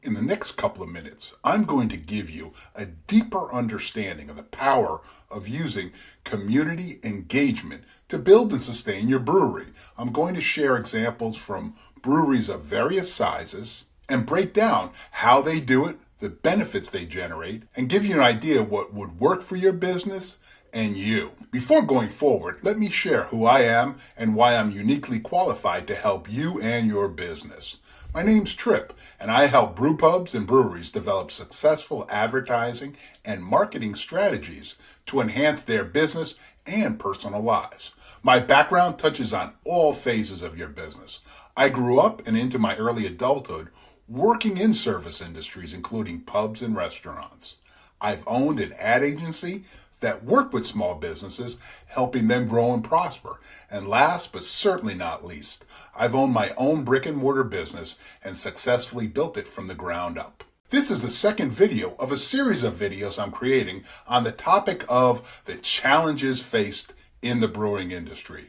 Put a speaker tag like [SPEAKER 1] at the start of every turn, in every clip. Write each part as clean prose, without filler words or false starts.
[SPEAKER 1] In the next couple of minutes, I'm going to give you a deeper understanding of the power of using community engagement to build and sustain your brewery. I'm going to share examples from breweries of various sizes and break down how they do it, the benefits they generate, and give you an idea of what would work for your business and you. Before going forward, let me share who I am and why I'm uniquely qualified to help you and your business. My name's Trip, and I help brew pubs and breweries develop successful advertising and marketing strategies to enhance their business and personal lives. My background touches on all phases of your business. I grew up and into my early adulthood working in service industries, including pubs and restaurants. I've owned an ad agency that worked with small businesses, helping them grow and prosper. And last but certainly not least, I've owned my own brick and mortar business and successfully built it from the ground up. This is the second video of a series of videos I'm creating on the topic of the challenges faced in the brewing industry.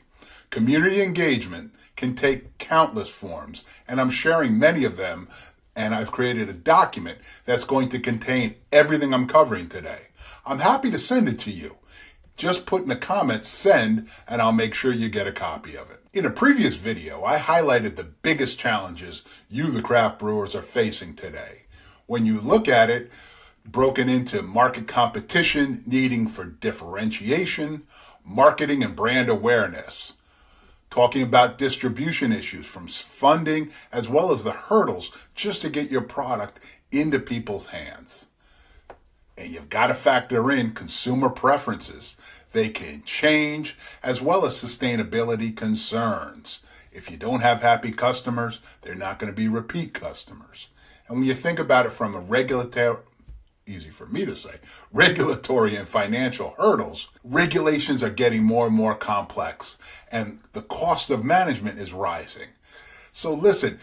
[SPEAKER 1] Community engagement can take countless forms, and I'm sharing many of them, and I've created a document that's going to contain everything I'm covering today. I'm happy to send it to you. Just put in the comments, send, and I'll make sure you get a copy of it. In a previous video, I highlighted the biggest challenges you, the craft brewers, are facing today. When you look at it, broken into market competition, needing for differentiation, marketing and brand awareness, talking about distribution issues from funding as well as the hurdles just to get your product into people's hands. And you've got to factor in consumer preferences. They can change, as well as sustainability concerns. If you don't have happy customers, they're not going to be repeat customers. And when you think about it from a regulatory and financial hurdles, regulations are getting more and more complex, and the cost of management is rising. So listen,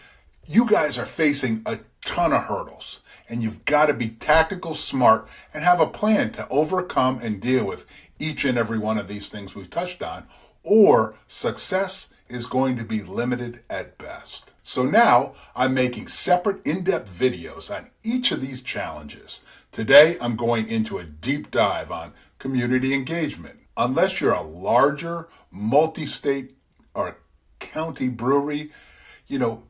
[SPEAKER 1] you guys are facing a ton of hurdles, and you've got to be tactical, smart, and have a plan to overcome and deal with each and every one of these things we've touched on, or success is going to be limited at best. So now I'm making separate in-depth videos on each of these challenges. Today I'm going into a deep dive on community engagement. Unless you're a larger multi-state or county brewery,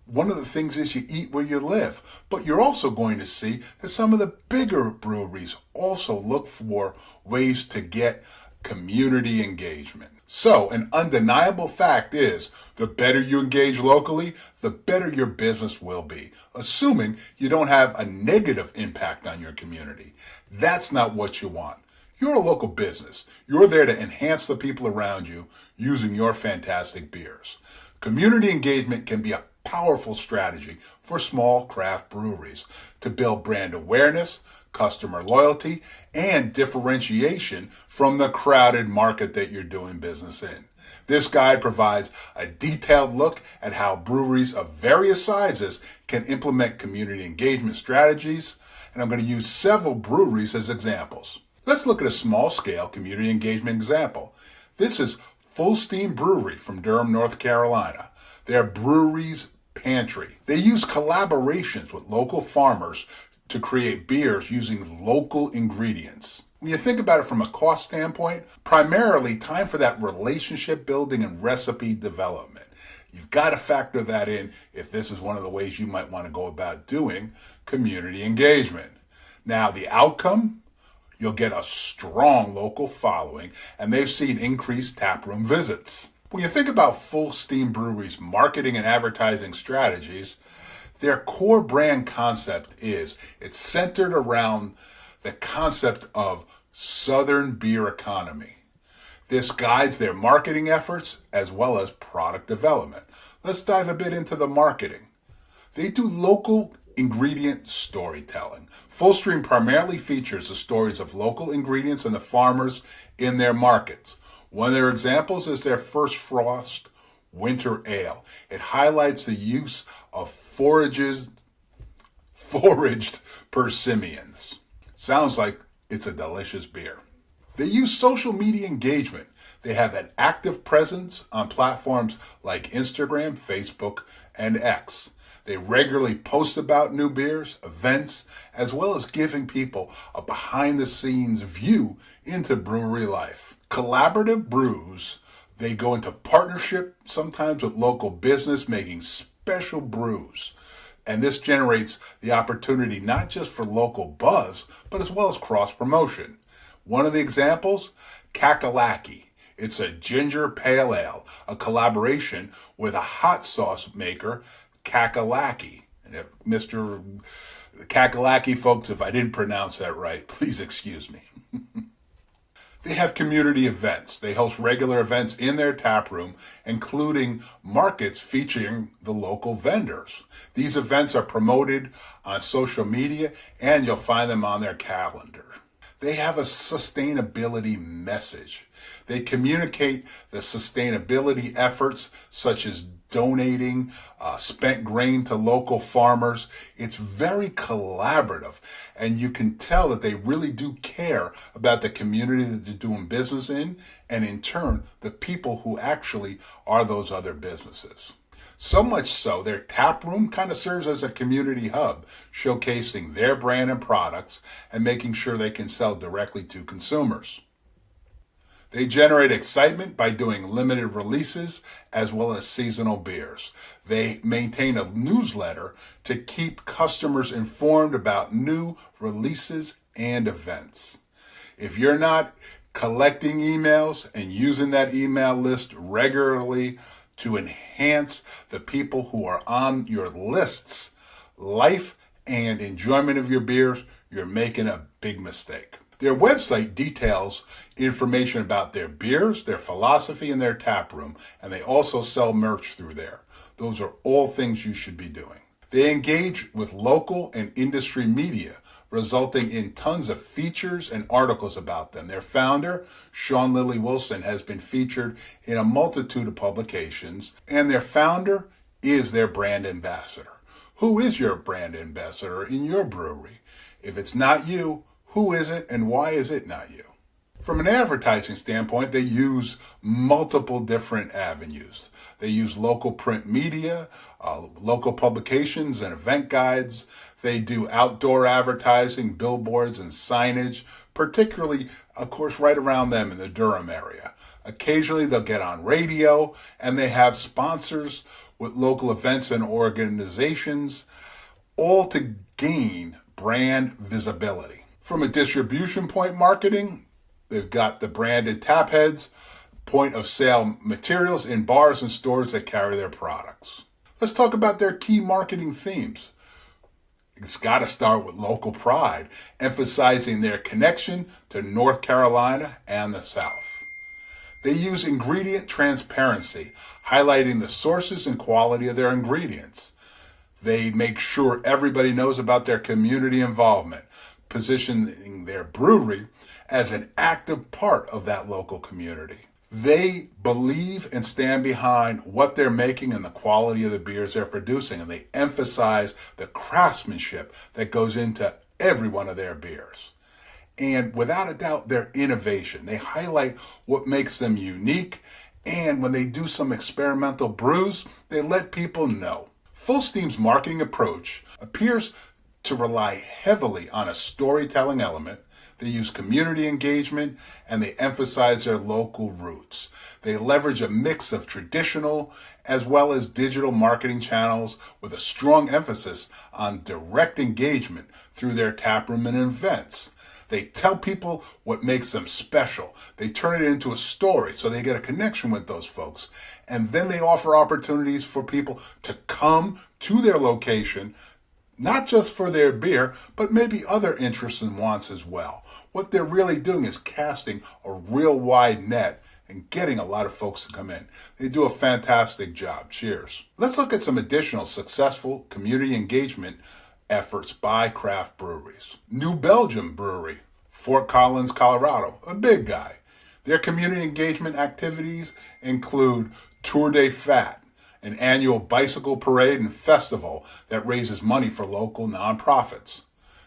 [SPEAKER 1] one of the things is you eat where you live. But you're also going to see that some of the bigger breweries also look for ways to get community engagement. So an undeniable fact is the better you engage locally, the better your business will be, assuming you don't have a negative impact on your community. That's not what you want. You're a local business. You're there to enhance the people around you using your fantastic beers. Community engagement can be a powerful strategy for small craft breweries to build brand awareness, customer loyalty, and differentiation from the crowded market that you're doing business in. This guide provides a detailed look at how breweries of various sizes can implement community engagement strategies, and I'm going to use several breweries as examples. Let's look at a small-scale community engagement example. This is Full Steam Brewery from Durham, North Carolina. Their brewery's pantry. They use collaborations with local farmers to create beers using local ingredients. When you think about it from a cost standpoint, primarily time for that relationship building and recipe development. You've got to factor that in if this is one of the ways you might want to go about doing community engagement. Now, the outcome, you'll get a strong local following, and they've seen increased taproom visits. When you think about Full Steam Brewery's marketing and advertising strategies, their core brand concept it's centered around the concept of Southern beer economy. This guides their marketing efforts as well as product development. Let's dive a bit into the marketing. They do local ingredient storytelling. Full Steam primarily features the stories of local ingredients and the farmers in their markets. One of their examples is their First Frost Winter Ale. It highlights the use of foraged persimmons. Sounds like it's a delicious beer. They use social media engagement. They have an active presence on platforms like Instagram, Facebook, and X. They regularly post about new beers, events, as well as giving people a behind-the-scenes view into brewery life. Collaborative brews, they go into partnership sometimes with local business, making special brews. And this generates the opportunity not just for local buzz, but as well as cross-promotion. One of the examples, Kakalaki. It's a ginger pale ale, a collaboration with a hot sauce maker, Kakalaki. And if Mr. Kakalaki folks, if I didn't pronounce that right, please excuse me. They have community events. They host regular events in their tap room, including markets featuring the local vendors. These events are promoted on social media, and you'll find them on their calendar. They have a sustainability message. They communicate the sustainability efforts, such as donating spent grain to local farmers. It's very collaborative, and you can tell that they really do care about the community that they're doing business in, and in turn, the people who actually are those other businesses. So much so, their tap room kind of serves as a community hub, showcasing their brand and products and making sure they can sell directly to consumers. They generate excitement by doing limited releases as well as seasonal beers. They maintain a newsletter to keep customers informed about new releases and events. If you're not collecting emails and using that email list regularly to enhance the people who are on your lists, life and enjoyment of your beers, you're making a big mistake. Their website details information about their beers, their philosophy, and their tap room, and they also sell merch through there. Those are all things you should be doing. They engage with local and industry media, resulting in tons of features and articles about them. Their founder, Sean Lilly Wilson, has been featured in a multitude of publications, and their founder is their brand ambassador. Who is your brand ambassador in your brewery? If it's not you, who is it, and why is it not you? From an advertising standpoint, they use multiple different avenues. They use local print media, local publications and event guides. They do outdoor advertising, billboards, and signage, particularly, of course, right around them in the Durham area. Occasionally, they'll get on radio, and they have sponsors with local events and organizations, all to gain brand visibility. From a distribution point marketing, they've got the branded tap heads, point of sale materials in bars and stores that carry their products. Let's talk about their key marketing themes. It's got to start with local pride, emphasizing their connection to North Carolina and the South. They use ingredient transparency, highlighting the sources and quality of their ingredients. They make sure everybody knows about their community involvement, positioning their brewery as an active part of that local community. They believe and stand behind what they're making and the quality of the beers they're producing, and they emphasize the craftsmanship that goes into every one of their beers. And without a doubt, their innovation. They highlight what makes them unique, and when they do some experimental brews, they let people know. Full Steam's marketing approach appears to rely heavily on a storytelling element. They use community engagement, and they emphasize their local roots. They leverage a mix of traditional as well as digital marketing channels with a strong emphasis on direct engagement through their taproom and events. They tell people what makes them special. They turn it into a story so they get a connection with those folks. And then they offer opportunities for people to come to their location, not just for their beer, but maybe other interests and wants as well. What they're really doing is casting a real wide net and getting a lot of folks to come in. They do a fantastic job. Cheers. Let's look at some additional successful community engagement efforts by craft breweries. New Belgium Brewery, Fort Collins, Colorado, a big guy. Their community engagement activities include Tour de Fat, an annual bicycle parade and festival that raises money for local nonprofits.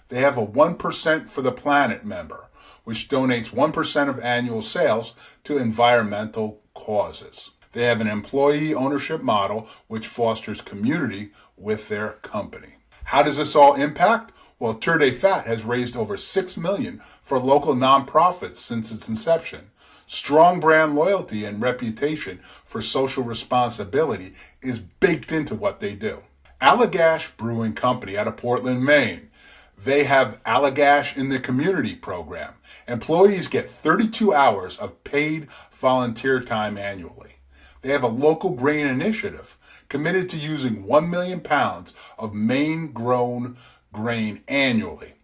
[SPEAKER 1] They have a 1% for the Planet member, which donates 1% of annual sales to environmental causes. They have an employee ownership model which fosters community with their company. How does this all impact? Well, Tour de Fat has raised over $6 million for local nonprofits since its inception. Strong brand loyalty and reputation for social responsibility is baked into what they do. Allagash Brewing Company out of Portland, Maine. They have Allagash in the Community program. Employees get 32 hours of paid volunteer time annually. They have a local grain initiative committed to using 1 million pounds of Maine-grown grain annually.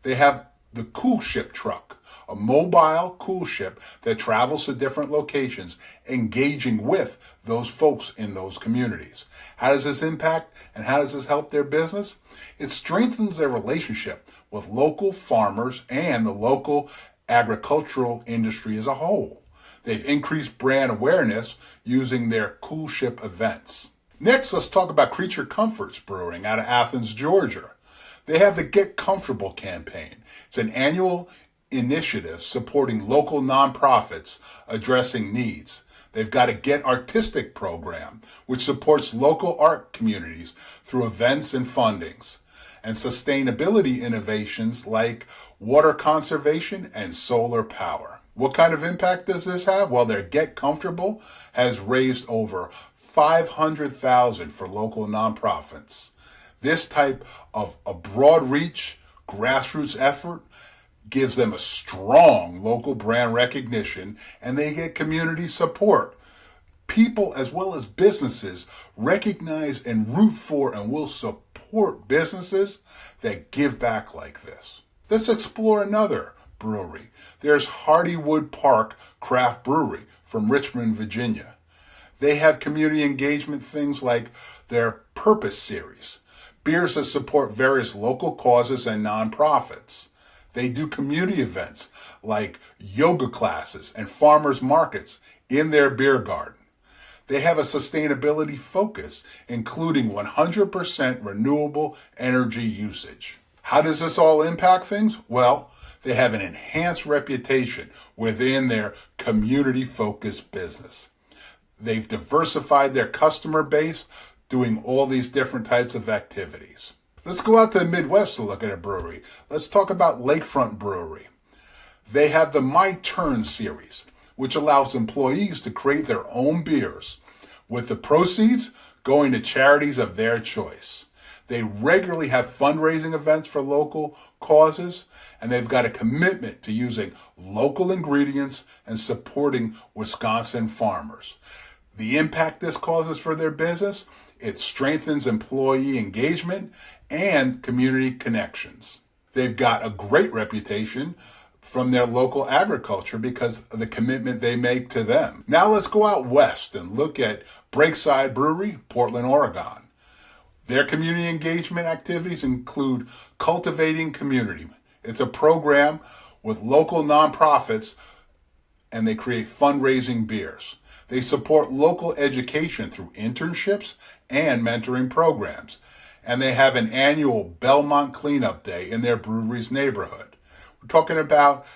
[SPEAKER 1] They have the Cool Ship truck, a mobile cool ship that travels to different locations, engaging with those folks in those communities. How does this impact and how does this help their business? It strengthens their relationship with local farmers and the local agricultural industry as a whole. They've increased brand awareness using their Cool Ship events. Next, let's talk about Creature Comforts Brewing out of Athens, Georgia. They have the Get Comfortable campaign. It's an annual initiative supporting local nonprofits addressing needs. They've got a Get Artistic program, which supports local art communities through events and fundings, and sustainability innovations like water conservation and solar power. What kind of impact does this have? Well, their Get Comfortable has raised over $500,000 for local nonprofits. This type of a broad reach, grassroots effort gives them a strong local brand recognition, and they get community support. People as well as businesses recognize and root for and will support businesses that give back like this. Let's explore another brewery. There's Hardywood Park Craft Brewery from Richmond, Virginia. They have community engagement things like their Purpose Series, beers that support various local causes and nonprofits. They do community events like yoga classes and farmers markets in their beer garden. They have a sustainability focus, including 100% renewable energy usage. How does this all impact things? Well, they have an enhanced reputation within their community-focused business. They've diversified their customer base, doing all these different types of activities. Let's go out to the Midwest to look at a brewery. Let's talk about Lakefront Brewery. They have the My Turn series, which allows employees to create their own beers, with the proceeds going to charities of their choice. They regularly have fundraising events for local causes, and they've got a commitment to using local ingredients and supporting Wisconsin farmers. The impact this causes for their business: it strengthens employee engagement and community connections. They've got a great reputation from their local agriculture because of the commitment they make to them. Now let's go out west and look at Breakside Brewery, Portland, Oregon. Their community engagement activities include Cultivating Community. It's a program with local nonprofits, and they create fundraising beers. They support local education through internships and mentoring programs. And they have an annual Belmont Cleanup Day in their brewery's neighborhood. We're talking about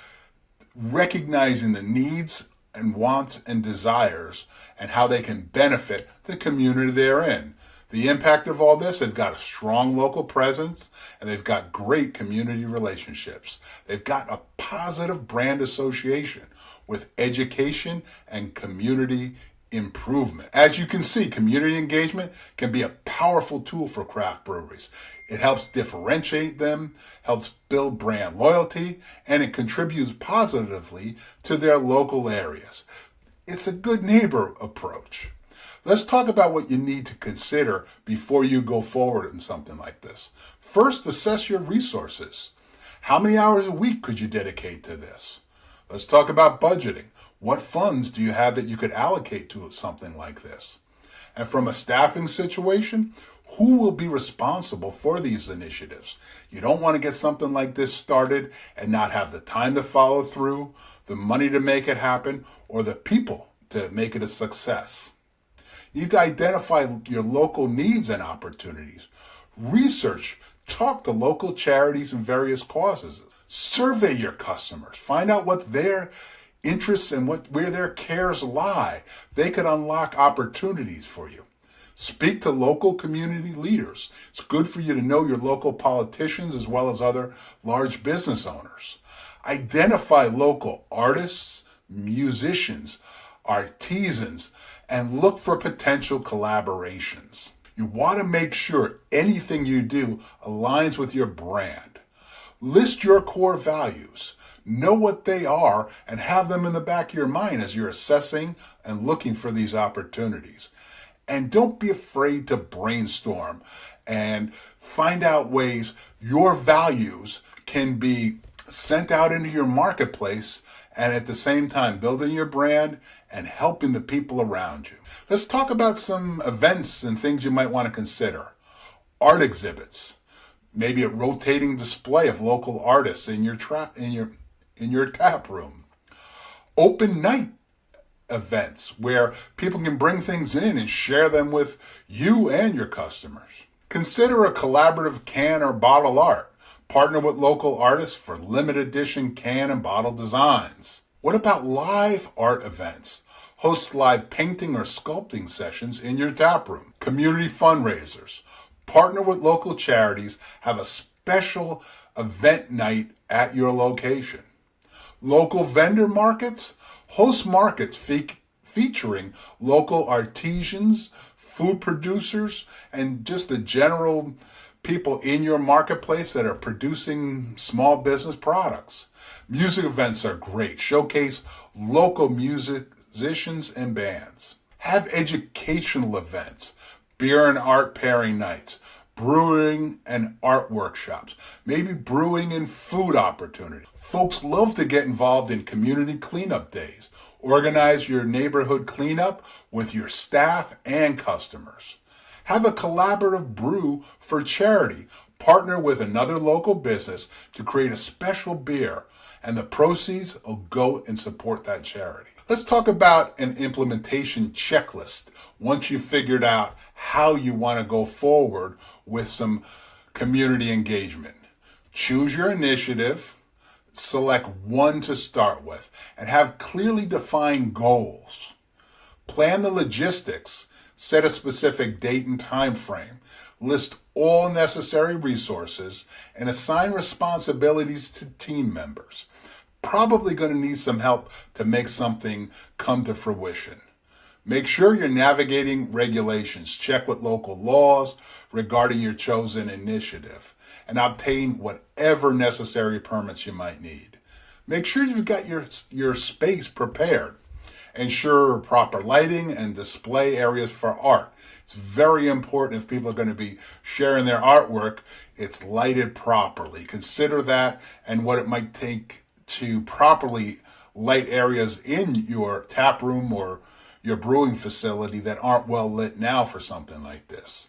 [SPEAKER 1] recognizing the needs and wants and desires and how they can benefit the community they're in. The impact of all this: they've got a strong local presence and they've got great community relationships. They've got a positive brand association with education and community improvement. As you can see, community engagement can be a powerful tool for craft breweries. It helps differentiate them, helps build brand loyalty, and it contributes positively to their local areas. It's a good neighbor approach. Let's talk about what you need to consider before you go forward in something like this. First, assess your resources. How many hours a week could you dedicate to this? Let's talk about budgeting. What funds do you have that you could allocate to something like this? And from a staffing situation, who will be responsible for these initiatives? You don't want to get something like this started and not have the time to follow through, the money to make it happen, or the people to make it a success. You need to identify your local needs and opportunities. Research, talk to local charities and various causes. Survey your customers. Find out what they're interests and where their cares lie. They could unlock opportunities for you. Speak to local community leaders. It's good for you to know your local politicians as well as other large business owners. Identify local artists, musicians, artisans, and look for potential collaborations. You want to make sure anything you do aligns with your brand. List your core values. Know what they are and have them in the back of your mind as you're assessing and looking for these opportunities. And don't be afraid to brainstorm and find out ways your values can be sent out into your marketplace and at the same time building your brand and helping the people around you. Let's talk about some events and things you might want to consider. Art exhibits, maybe a rotating display of local artists in your tap room. Open night events where people can bring things in and share them with you and your customers. Consider a collaborative can or bottle art. Partner with local artists for limited edition can and bottle designs. What about live art events? Host live painting or sculpting sessions in your tap room. Community fundraisers. Partner with local charities. Have a special event night at your location. Local vendor markets. Host markets featuring local artisans, food producers, and just the general people in your marketplace that are producing small business products. Music events are great. Showcase local musicians and bands. Have educational events, beer and art pairing nights, brewing and art workshops, maybe brewing and food opportunities. Folks love to get involved in community cleanup days. Organize your neighborhood cleanup with your staff and customers. Have a collaborative brew for charity. Partner with another local business to create a special beer, and the proceeds will go and support that charity. Let's talk about an implementation checklist once you've figured out how you want to go forward with some community engagement. Choose your initiative, select one to start with, and have clearly defined goals. Plan the logistics, set a specific date and time frame, list all necessary resources, and assign responsibilities to team members. Probably going to need some help to make something come to fruition. Make sure you're navigating regulations. Check with local laws regarding your chosen initiative and obtain whatever necessary permits you might need. Make sure you've got your space prepared. Ensure proper lighting and display areas for art. It's very important if people are going to be sharing their artwork, it's lighted properly. Consider that and what it might take to properly light areas in your tap room or your brewing facility that aren't well lit now for something like this.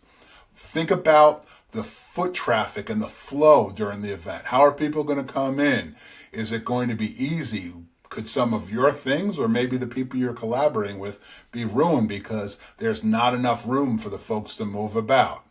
[SPEAKER 1] Think about the foot traffic and the flow during the event. How are people going to come in? Is it going to be easy? Could some of your things or maybe the people you're collaborating with be ruined because there's not enough room for the folks to move about?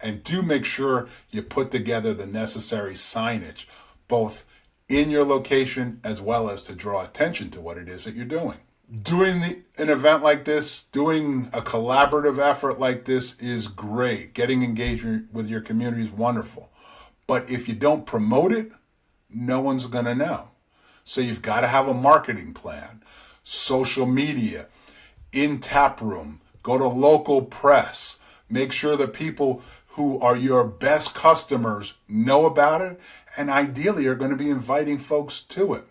[SPEAKER 1] And do make sure you put together the necessary signage, both in your location as well as to draw attention to what it is that you're doing. Doing an event like this, doing a collaborative effort like this is great. Getting engagement with your community is wonderful. But if you don't promote it, no one's going to know. So you've got to have a marketing plan, social media, in tap room, go to local press, make sure the people who are your best customers know about it, and ideally are going to be inviting folks to it.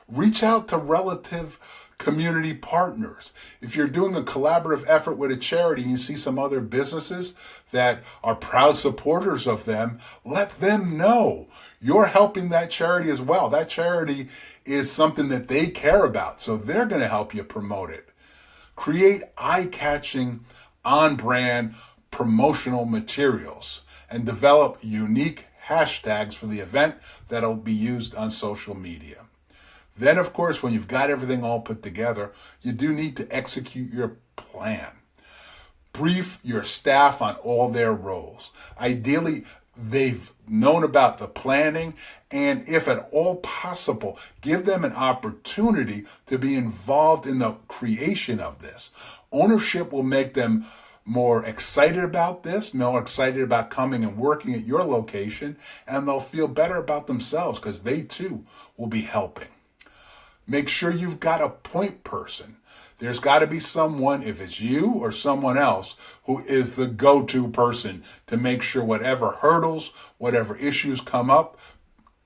[SPEAKER 1] Reach out to relative community partners. If you're doing a collaborative effort with a charity and you see some other businesses that are proud supporters of them, let them know you're helping that charity as well. That charity is something that they care about, so they're going to help you promote it. Create eye-catching, on-brand promotional materials and develop unique hashtags for the event that'll be used on social media. Then, of course, when you've got everything all put together, you do need to execute your plan. Brief your staff on all their roles. Ideally, they've known about the planning, and if at all possible, give them an opportunity to be involved in the creation of this. Ownership will make them more excited about this, more excited about coming and working at your location, and they'll feel better about themselves because they too will be helping. Make sure you've got a point person. There's got to be someone, if it's you or someone else, who is the go-to person to make sure whatever hurdles, whatever issues come up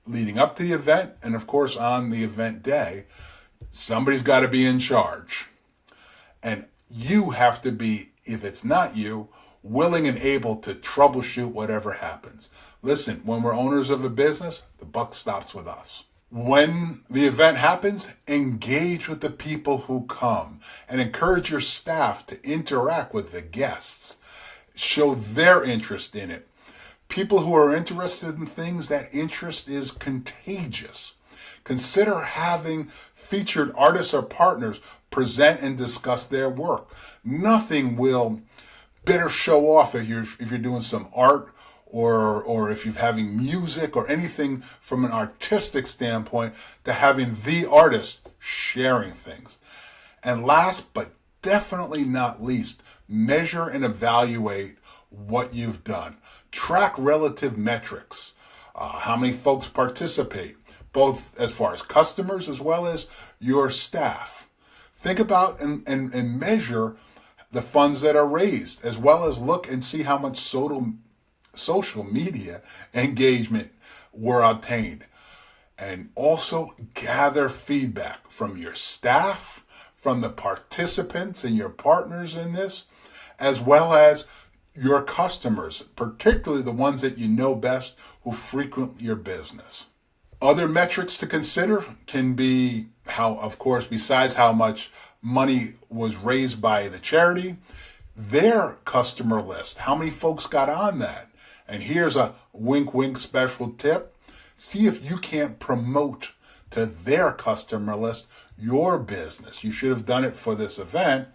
[SPEAKER 1] leading up to the event, and of course on the event day, somebody's got to be in charge. And you have to be, if it's not you, willing and able to troubleshoot whatever happens. Listen, when we're owners of a business, the buck stops with us. When the event happens, engage with the people who come and encourage your staff to interact with the guests. Show their interest in it. People who are interested in things, that interest is contagious. Consider having featured artists or partners present and discuss their work. Nothing will better show off if you're doing some art or if you're having music or anything from an artistic standpoint, to having the artist sharing things. And last but definitely not least, measure and evaluate what you've done. Track relative metrics. How many folks participate, both as far as customers as well as your staff. Think about and measure the funds that are raised, as well as look and see how much social media engagement were obtained. And also gather feedback from your staff, from the participants and your partners in this, as well as your customers, particularly the ones that you know best who frequent your business. Other metrics to consider can be how, of course, besides how much money was raised by the charity, their customer list. How many folks got on that? And here's a wink, wink special tip. See if you can't promote to their customer list your business. You should have done it for this event,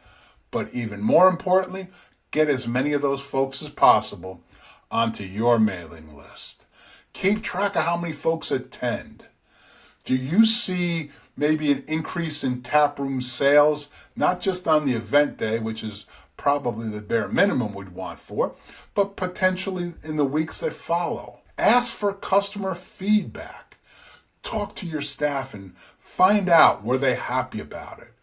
[SPEAKER 1] but even more importantly, get as many of those folks as possible onto your mailing list. Keep track of how many folks attend. Do you see maybe an increase in taproom sales, not just on the event day, which is probably the bare minimum we'd want for, but potentially in the weeks that follow? Ask for customer feedback. Talk to your staff and find out, were they happy about it?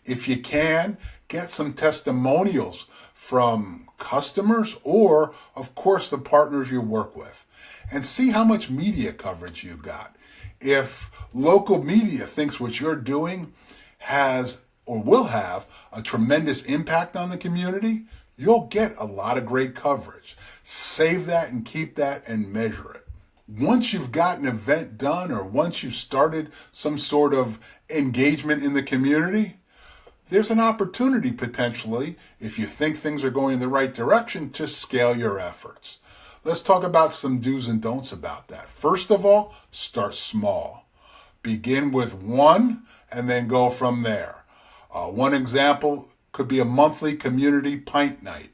[SPEAKER 1] If you can, get some testimonials from customers or, of course, the partners you work with, and see how much media coverage you got. If local media thinks what you're doing has or will have a tremendous impact on the community, you'll get a lot of great coverage. Save that and keep that and measure it. Once you've got an event done or once you've started some sort of engagement in the community, there's an opportunity potentially, if you think things are going in the right direction, to scale your efforts. Let's talk about some do's and don'ts about that. First of all, start small. Begin with one and then go from there. One example could be a monthly community pint night,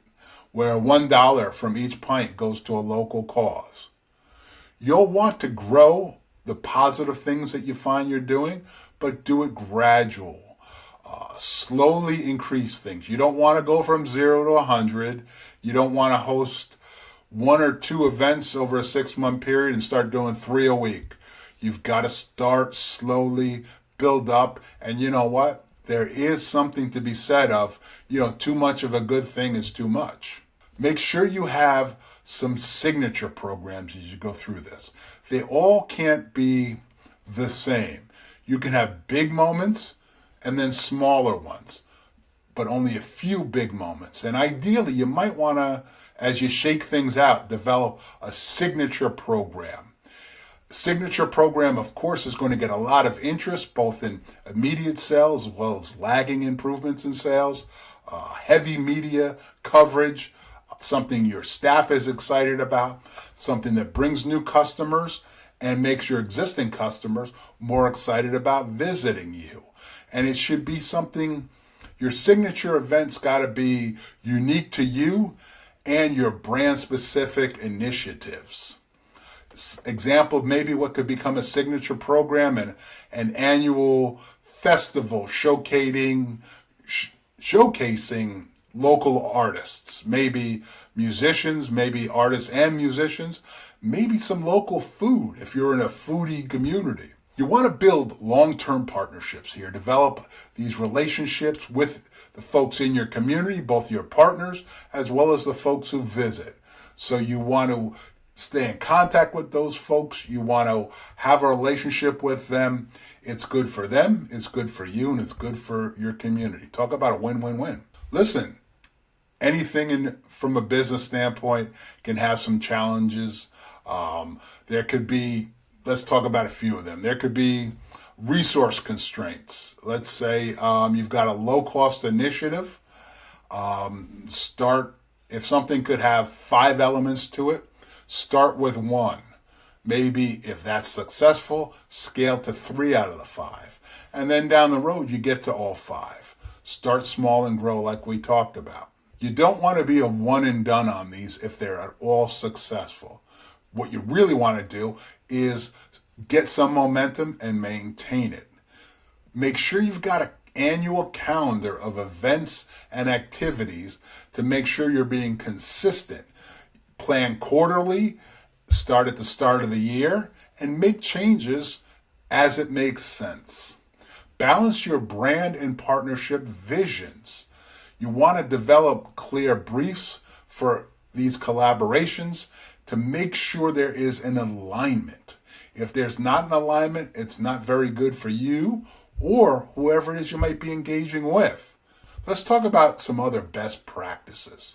[SPEAKER 1] where $1 from each pint goes to a local cause. You'll want to grow the positive things that you find you're doing, but do it gradual. Slowly increase things. You don't want to go from 0 to 100. You don't want to host 1 or 2 events over a 6-month period and start doing 3 a week. You've got to start slowly, build up, and you know what? There is something to be said of, too much of a good thing is too much. Make sure you have some signature programs as you go through this. They all can't be the same. You can have big moments and then smaller ones, but only a few big moments. And ideally, you might want to, as you shake things out, develop a signature program. Signature program, of course, is going to get a lot of interest, both in immediate sales as well as lagging improvements in sales, heavy media coverage, something your staff is excited about, something that brings new customers and makes your existing customers more excited about visiting you. And it should be something, your signature event's got to be unique to you and your brand-specific initiatives. Example of maybe what could become a signature program and an annual festival showcasing local artists, maybe musicians, maybe artists and musicians, maybe some local food if you're in a foodie community. You want to build long-term partnerships here, develop these relationships with the folks in your community, both your partners as well as the folks who visit. So you want to stay in contact with those folks. You want to have a relationship with them. It's good for them, it's good for you, and it's good for your community. Talk about a win-win-win. Listen, anything from a business standpoint can have some challenges. There could be, let's talk about a few of them. There could be resource constraints. Let's say you've got a low-cost initiative. If something could have 5 elements to it, start with 1. Maybe if that's successful, scale to 3 out of the 5. And then down the road, you get to all 5. Start small and grow like we talked about. You don't want to be a one and done on these if they're at all successful. What you really want to do is get some momentum and maintain it. Make sure you've got an annual calendar of events and activities to make sure you're being consistent. Plan quarterly, start at the start of the year, and make changes as it makes sense. Balance your brand and partnership visions. You want to develop clear briefs for these collaborations to make sure there is an alignment. If there's not an alignment, it's not very good for you or whoever it is you might be engaging with. Let's talk about some other best practices.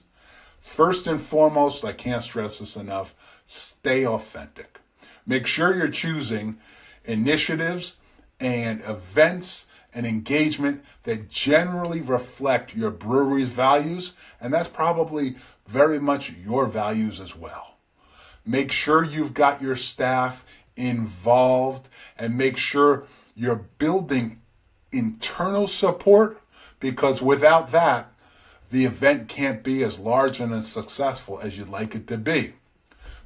[SPEAKER 1] First and foremost, I can't stress this enough, stay authentic. Make sure you're choosing initiatives and events and engagement that generally reflect your brewery's values, and that's probably very much your values as well. Make sure you've got your staff involved and make sure you're building internal support, because without that, the event can't be as large and as successful as you'd like it to be.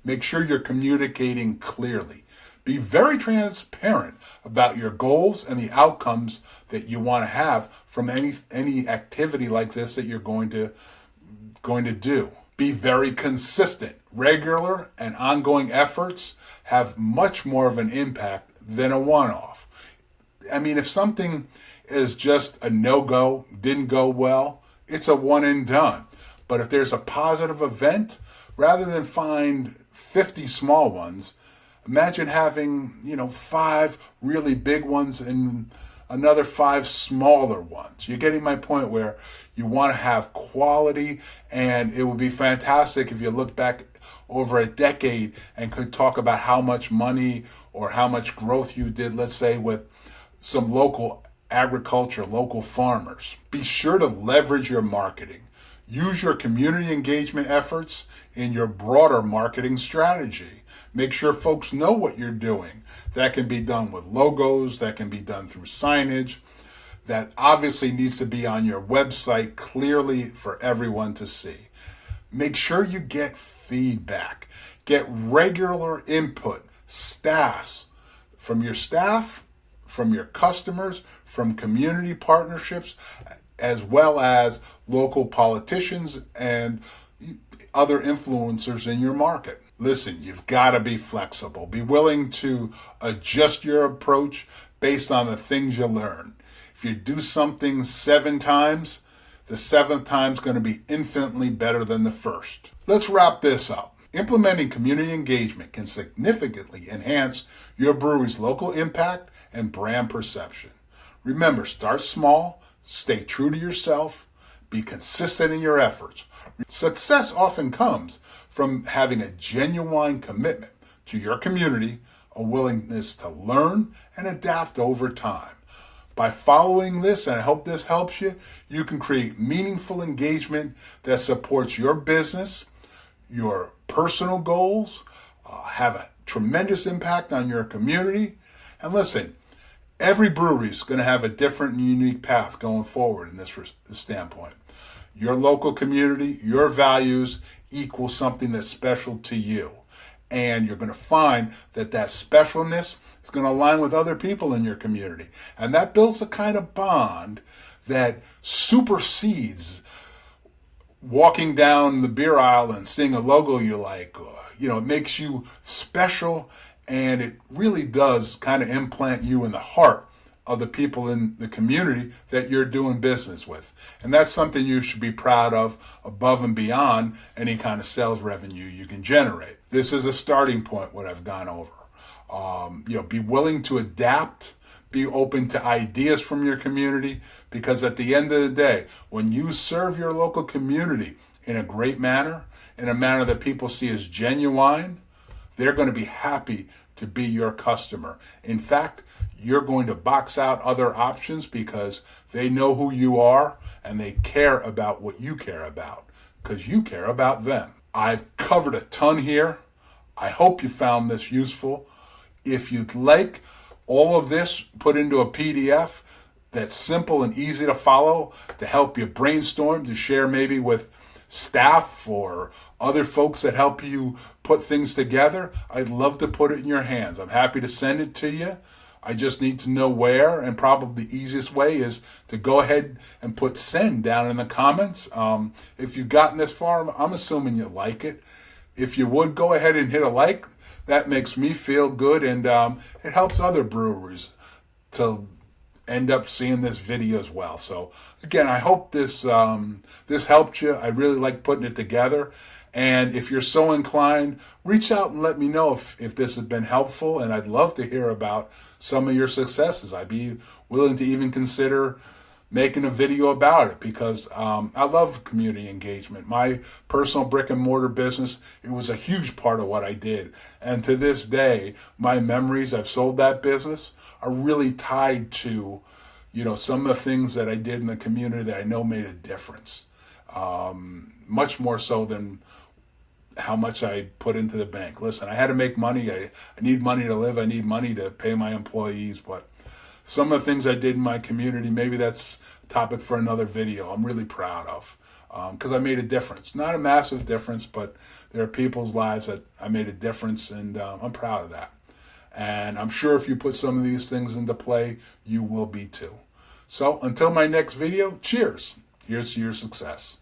[SPEAKER 1] Make sure you're communicating clearly. Be very transparent about your goals and the outcomes that you want to have from any activity like this that you're going to do. Be very consistent. Regular and ongoing efforts have much more of an impact than a one-off. I mean, if something is just a no-go, didn't go well, it's a one and done. But if there's a positive event, rather than find 50 small ones, imagine having, 5 really big ones and another 5 smaller ones. You're getting my point, where you want to have quality, and it would be fantastic if you look back over a decade and could talk about how much money or how much growth you did, let's say, with some local agriculture, local farmers. Be sure to leverage your marketing. Use your community engagement efforts in your broader marketing strategy. Make sure folks know what you're doing. That can be done with logos, that can be done through signage. That obviously needs to be on your website clearly for everyone to see. Make sure you get feedback. Get regular input, from your staff, from your customers, from community partnerships, as well as local politicians and other influencers in your market. Listen, you've got to be flexible. Be willing to adjust your approach based on the things you learn. If you do something 7 times, the 7th time is going to be infinitely better than the first. Let's wrap this up. Implementing community engagement can significantly enhance your brewery's local impact and brand perception. Remember, start small, stay true to yourself, be consistent in your efforts. Success often comes from having a genuine commitment to your community, a willingness to learn and adapt over time. By following this, and I hope this helps you, you can create meaningful engagement that supports your business, your personal goals, have a tremendous impact on your community. And listen, every brewery is going to have a different and unique path going forward in this standpoint. Your local community, your values equal something that's special to you. And you're going to find that that specialness is going to align with other people in your community. And that builds a kind of bond that supersedes walking down the beer aisle and seeing a logo you like. It makes you special, and it really does kind of implant you in the heart of the people in the community that you're doing business with. And that's something you should be proud of above and beyond any kind of sales revenue you can generate. This is a starting point, what I've gone over. Be willing to adapt, be open to ideas from your community, because at the end of the day, when you serve your local community in a great manner, in a manner that people see as genuine, they're going to be happy to be your customer. In fact, you're going to box out other options because they know who you are and they care about what you care about because you care about them. I've covered a ton here. I hope you found this useful. If you'd like all of this put into a PDF that's simple and easy to follow to help you brainstorm, to share maybe with staff or other folks that help you put things together, I'd love to put it in your hands. I'm happy to send it to you. I just need to know where, and probably the easiest way is to go ahead and put send down in the comments. If you've gotten this far, I'm assuming you like it. If you would, go ahead and hit a like. That makes me feel good, and it helps other breweries to end up seeing this video as well. So again, I hope this helped you. I really like putting it together. And if you're so inclined, reach out and let me know if this has been helpful. And I'd love to hear about some of your successes. I'd be willing to even consider making a video about it because I love community engagement. My personal brick and mortar business, it was a huge part of what I did. And to this day, my memories, I've sold that business, are really tied to, some of the things that I did in the community that I know made a difference. Much more so than how much I put into the bank. Listen, I had to make money. I need money to live. I need money to pay my employees. But some of the things I did in my community, maybe that's a topic for another video. I'm really proud of because I made a difference. Not a massive difference, but there are people's lives that I made a difference, and I'm proud of that. And I'm sure if you put some of these things into play, you will be too. So until my next video, cheers. Here's to your success.